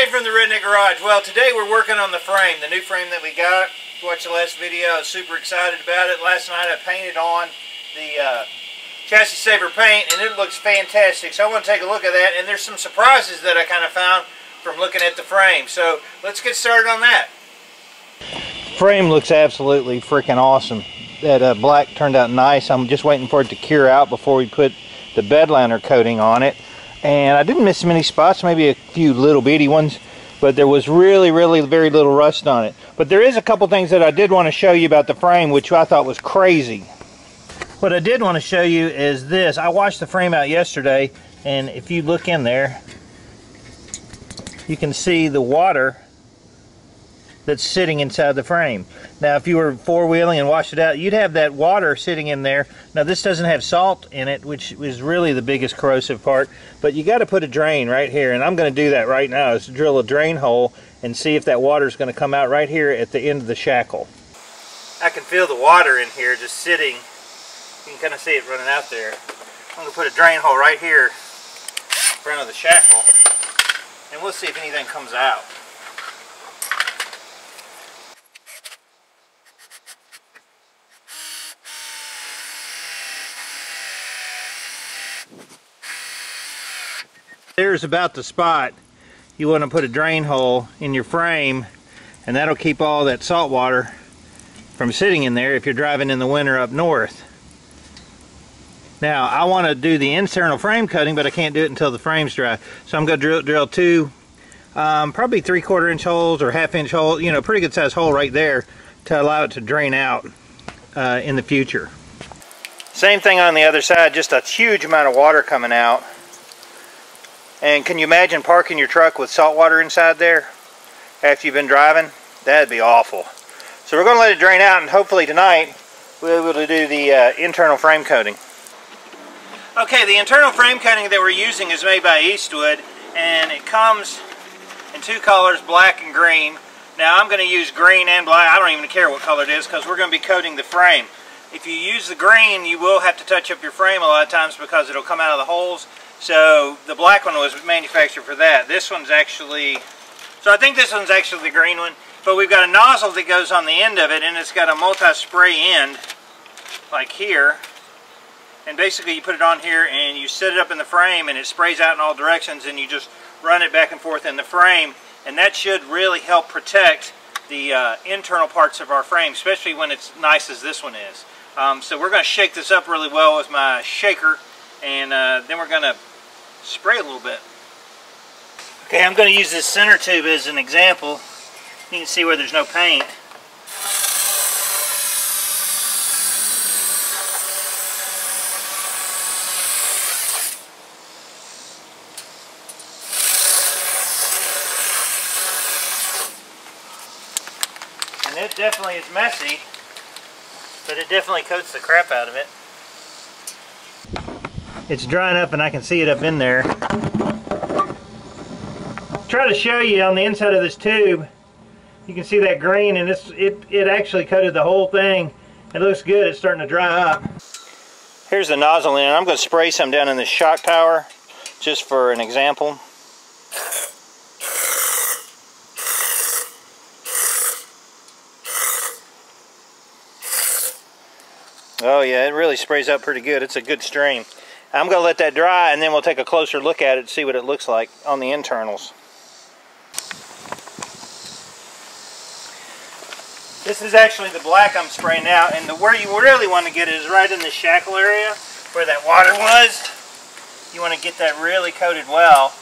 Dave from the Redneck Garage. Well, today we're working on the frame, the new frame that we got. If you watched the last video, I was super excited about it. Last night I painted on the chassis saver paint and it looks fantastic. So I want to take a look at that, and there's some surprises that I kind of found from looking at the frame. So let's get started on that. Frame looks absolutely freaking awesome. That black turned out nice. I'm just waiting for it to cure out before we put the bed liner coating on it. And I didn't miss many spots, maybe a few little bitty ones, but there was really very little rust on it. But there is a couple things that I did want to show you about the frame, which I thought was crazy. What I did want to show you is this. I washed the frame out yesterday, and if you look in there, you can see the water that's sitting inside the frame. Now if you were four-wheeling and washed it out, you'd have that water sitting in there. Now this doesn't have salt in it, which is really the biggest corrosive part, but you got to put a drain right here, and I'm going to do that right now, is drill a drain hole and see if that water is going to come out right here at the end of the shackle. I can feel the water in here just sitting. You can kind of see it running out there. I'm going to put a drain hole right here in front of the shackle, and we'll see if anything comes out. There's about the spot you want to put a drain hole in your frame, and that'll keep all that salt water from sitting in there if you're driving in the winter up north. Now I want to do the internal frame coating, but I can't do it until the frame's dry. So I'm going to drill two probably 3/4 inch holes or 1/2 inch hole, you know, pretty good size hole right there to allow it to drain out in the future. Same thing on the other side, just a huge amount of water coming out. And can you imagine parking your truck with salt water inside there after you've been driving? That'd be awful. So we're going to let it drain out, and hopefully tonight we'll be able to do the internal frame coating. Okay, the internal frame coating that we're using is made by Eastwood, and it comes in two colors, black and green. Now I'm going to use green and black. I don't even care what color it is because we're going to be coating the frame. If you use the green, you will have to touch up your frame a lot of times because it'll come out of the holes. So the black one was manufactured for that. This one's actually, so I think this one's actually the green one. But we've got a nozzle that goes on the end of it, and it's got a multi-spray end, like here. And basically you put it on here and you set it up in the frame, and it sprays out in all directions, and you just run it back and forth in the frame. And that should really help protect the internal parts of our frame, especially when it's nice as this one is. So we're going to shake this up really well with my shaker, and then we're going to spray a little bit. Okay, I'm going to use this center tube as an example. You can see where there's no paint. And it definitely is messy, but it definitely coats the crap out of it. It's drying up and I can see it up in there. Try to show you on the inside of this tube. You can see that green, and it actually coated the whole thing. It looks good. It's starting to dry up. Here's the nozzle in. I'm going to spray some down in this shock tower just for an example. Oh yeah, it really sprays up pretty good. It's a good stream. I'm going to let that dry, and then we'll take a closer look at it and see what it looks like on the internals. This is actually the black I'm spraying out, and where you really want to get it is right in the shackle area where that water was. You want to get that really coated well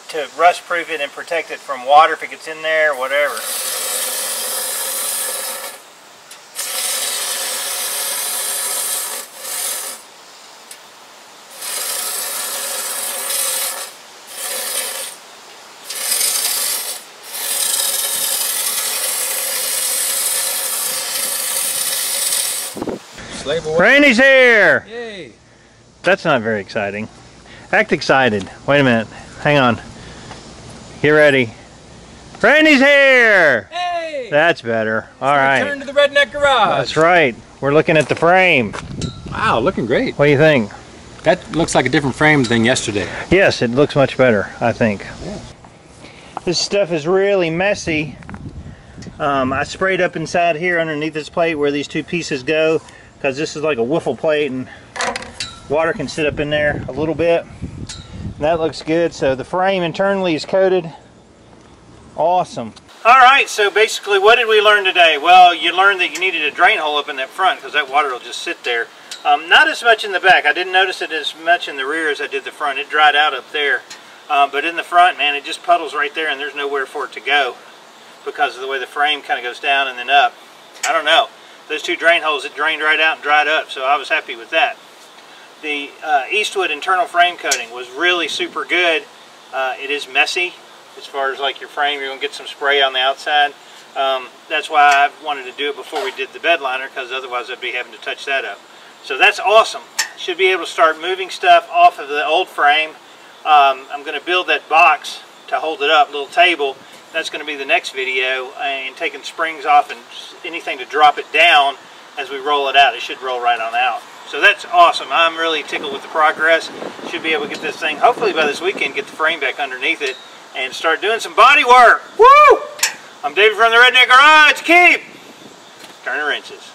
to rust proof it and protect it from water if it gets in there or whatever. Randy's here! Yay! That's not very exciting. Act excited. Wait a minute. Hang on. Get ready. Randy's here! Hey! That's better. All right. Return to the Redneck Garage. That's right. We're looking at the frame. Wow, looking great. What do you think? That looks like a different frame than yesterday. Yes, it looks much better, I think. Yeah. This stuff is really messy. I sprayed up inside here underneath this plate where these two pieces go, because this is like a wiffle plate and water can sit up in there a little bit. And that looks good. So the frame internally is coated. Awesome. Alright, so basically what did we learn today? Well, you learned that you needed a drain hole up in that front because that water will just sit there. Not as much in the back. I didn't notice it as much in the rear as I did the front. It dried out up there. But in the front, man, it just puddles right there and there's nowhere for it to go because of the way the frame kind of goes down and then up. I don't know. Those two drain holes, it drained right out and dried up, so I was happy with that. The Eastwood internal frame coating was really super good. It is messy as far as like your frame. You're going to get some spray on the outside. That's why I wanted to do it before we did the bed liner, because otherwise I'd be having to touch that up. So that's awesome. Should be able to start moving stuff off of the old frame. I'm going to build that box to hold it up, little table. That's going to be the next video, and taking springs off and anything to drop it down as we roll it out. It should roll right on out. So that's awesome. I'm really tickled with the progress. Should be able to get this thing, hopefully by this weekend, get the frame back underneath it and start doing some body work. Woo! I'm David from the Redneck Garage. Keep turning wrenches.